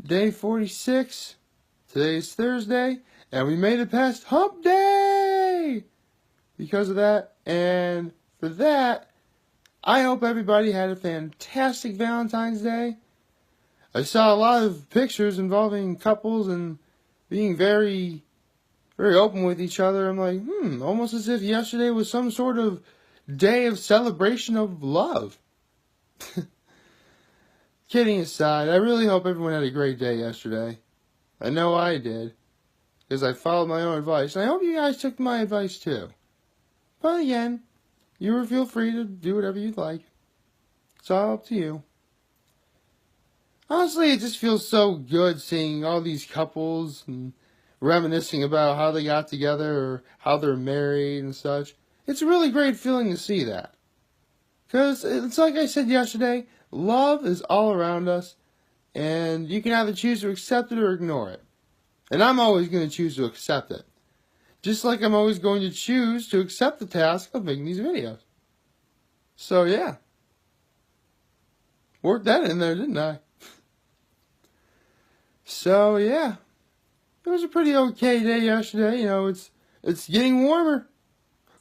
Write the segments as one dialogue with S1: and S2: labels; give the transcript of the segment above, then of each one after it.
S1: Day 46. Today's Thursday, and we made it past Hump Day! Because of that, and for that, I hope everybody had a fantastic Valentine's Day. I saw a lot of pictures involving couples and being very, very open with each other. I'm like, almost as if yesterday was some sort of day of celebration of love. Kidding aside, I really hope everyone had a great day yesterday. I know I did, because I followed my own advice, and I hope you guys took my advice too. But again, you feel free to do whatever you'd like. It's all up to you. Honestly, it just feels so good seeing all these couples and reminiscing about how they got together or how they're married and such. It's a really great feeling to see that. Because it's like I said yesterday, love is all around us, and you can either choose to accept it or ignore it. And I'm always going to choose to accept it. Just like I'm always going to choose to accept the task of making these videos. So yeah. Worked that in there, didn't I? So yeah. It was a pretty okay day yesterday. You know, it's getting warmer.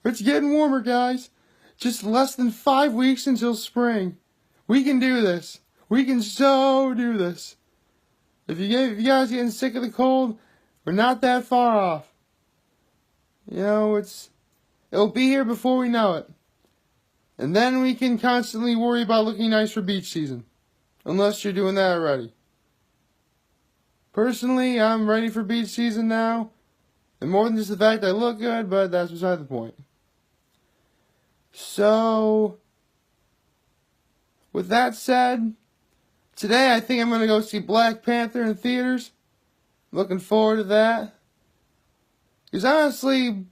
S1: It's getting warmer, guys. Just less than 5 weeks until spring. We can do this. We can so do this. If you guys getting sick of the cold, we're not that far off. You know, it'll be here before we know it. And then we can constantly worry about looking nice for beach season. Unless you're doing that already. Personally, I'm ready for beach season now. And more than just the fact I look good, but that's beside the point. So, with that said, today I think I'm going to go see Black Panther in theaters. Looking forward to that. Because honestly, you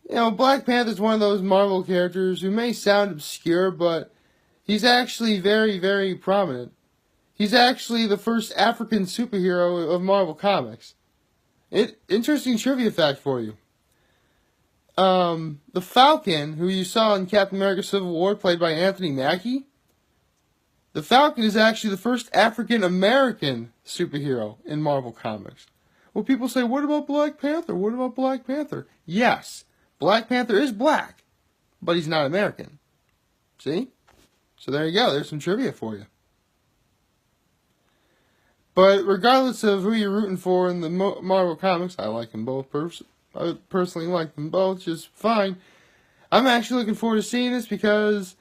S1: know, Black Panther is one of those Marvel characters who may sound obscure, but he's actually very, very prominent. He's actually the first African superhero of Marvel Comics. Interesting trivia fact for you. The Falcon, who you saw in Captain America Civil War, played by Anthony Mackie, the Falcon is actually the first African-American superhero in Marvel Comics. Well, people say, what about Black Panther? What about Black Panther? Yes, Black Panther is black, but he's not American. See? So there you go. There's some trivia for you. But regardless of who you're rooting for in the Marvel Comics, I like them both. I personally like them both just fine. I'm actually looking forward to seeing this because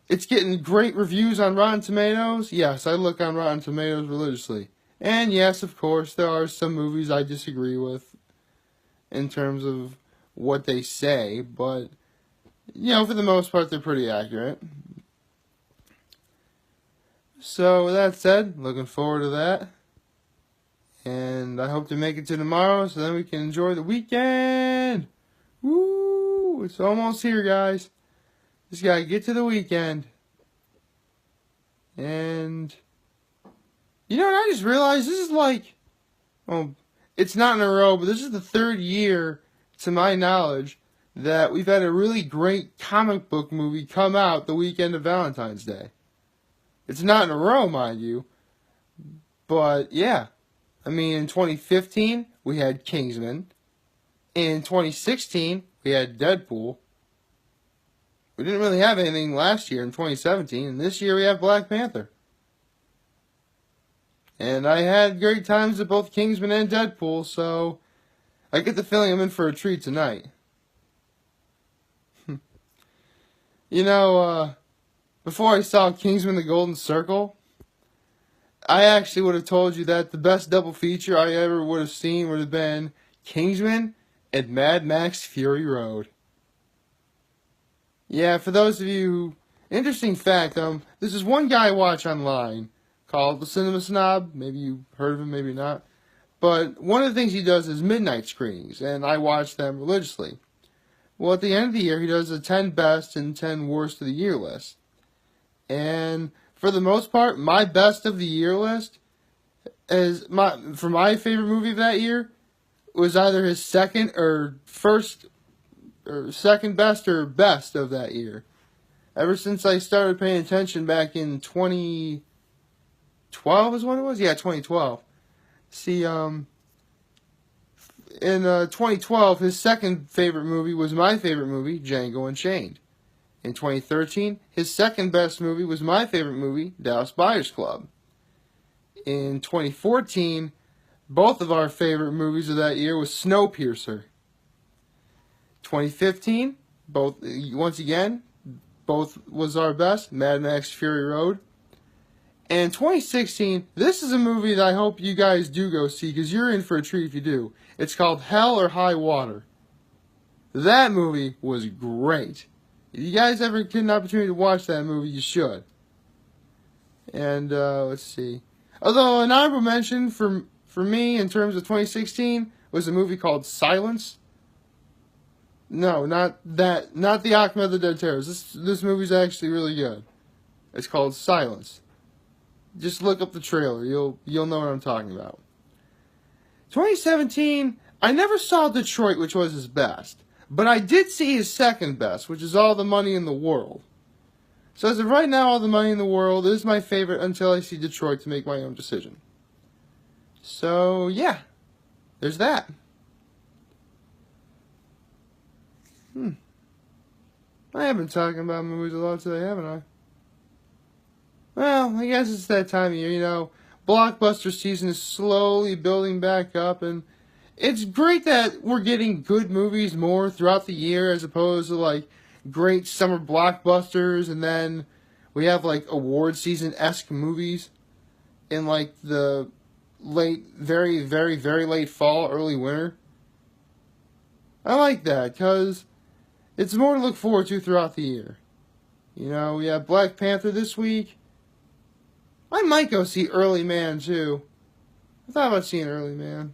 S1: it's getting great reviews on Rotten Tomatoes. Yes, I look on Rotten Tomatoes religiously. And yes, of course, there are some movies I disagree with in terms of what they say. But, you know, for the most part, they're pretty accurate. So, with that said, looking forward to that. And I hope to make it to tomorrow so then we can enjoy the weekend. Woo! It's almost here, guys. Just gotta get to the weekend. And, you know what I just realized? This is like, well, it's not in a row, but this is the third year, to my knowledge, that we've had a really great comic book movie come out the weekend of Valentine's Day. It's not in a row, mind you. But, yeah. I mean, in 2015, we had Kingsman. In 2016, we had Deadpool. We didn't really have anything last year in 2017, and this year we have Black Panther. And I had great times at both Kingsman and Deadpool, so I get the feeling I'm in for a treat tonight. You know, before I saw Kingsman: The Golden Circle, I actually would have told you that the best double feature I ever would have seen would have been Kingsman and Mad Max Fury Road. Yeah, for those of you who... Interesting fact, this is one guy I watch online called The Cinema Snob. Maybe you heard of him, maybe not. But one of the things he does is midnight screenings, and I watch them religiously. Well, at the end of the year, he does a 10 best and 10 worst of the year list. And for the most part, my best of the year list for my favorite movie of that year was either his second best or best of that year. Ever since I started paying attention back in 2012, 2012 is when it was? Yeah, 2012. See, in 2012, his second favorite movie was my favorite movie, Django Unchained. In 2013, his second best movie was my favorite movie, Dallas Buyers Club. In 2014, both of our favorite movies of that year was Snowpiercer. 2015, both was our best, Mad Max Fury Road. And 2016, this is a movie that I hope you guys do go see, because you're in for a treat if you do. It's called Hell or High Water. That movie was great. If you guys ever get an opportunity to watch that movie, you should. And, let's see. Although, an honorable mention for me in terms of 2016 was a movie called Silence. No, not that. Not the Ahmed of the Dead Terrorists. This movie's actually really good. It's called Silence. Just look up the trailer. You'll know what I'm talking about. 2017, I never saw Detroit, which was his best. But I did see his second best, which is All the Money in the World. So as of right now, All the Money in the World is my favorite until I see Detroit to make my own decision. So, yeah. There's that. I have been talking about movies a lot today, haven't I? Well, I guess it's that time of year, you know. Blockbuster season is slowly building back up, and it's great that we're getting good movies more throughout the year as opposed to, like, great summer blockbusters, and then we have, like, award season-esque movies in, like, the late, very, very, very late fall, early winter. I like that, because it's more to look forward to throughout the year. You know, we have Black Panther this week. I might go see Early Man, too. I thought about seeing Early Man.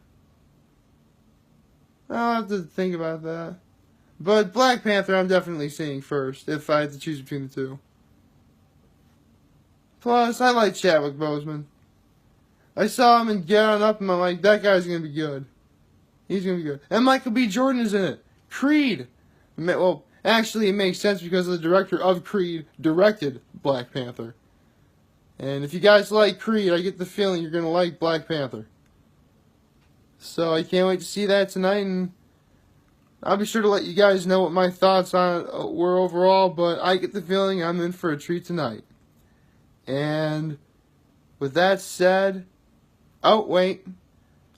S1: I'll have to think about that. But Black Panther I'm definitely seeing first, if I had to choose between the two. Plus, I like Chadwick Boseman. I saw him in Get On Up, and I'm like, that guy's going to be good. He's going to be good. And Michael B. Jordan is in it. Creed. Well, actually, it makes sense because the director of Creed directed Black Panther. And if you guys like Creed, I get the feeling you're going to like Black Panther. So I can't wait to see that tonight, and I'll be sure to let you guys know what my thoughts on it were overall, but I get the feeling I'm in for a treat tonight. And with that said, oh wait,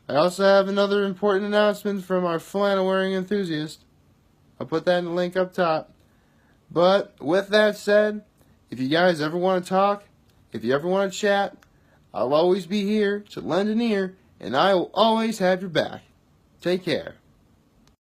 S1: I also have another important announcement from our flannel wearing enthusiast. I'll put that in the link up top. But with that said, if you guys ever want to talk, if you ever want to chat, I'll always be here to lend an ear, and I will always have your back. Take care.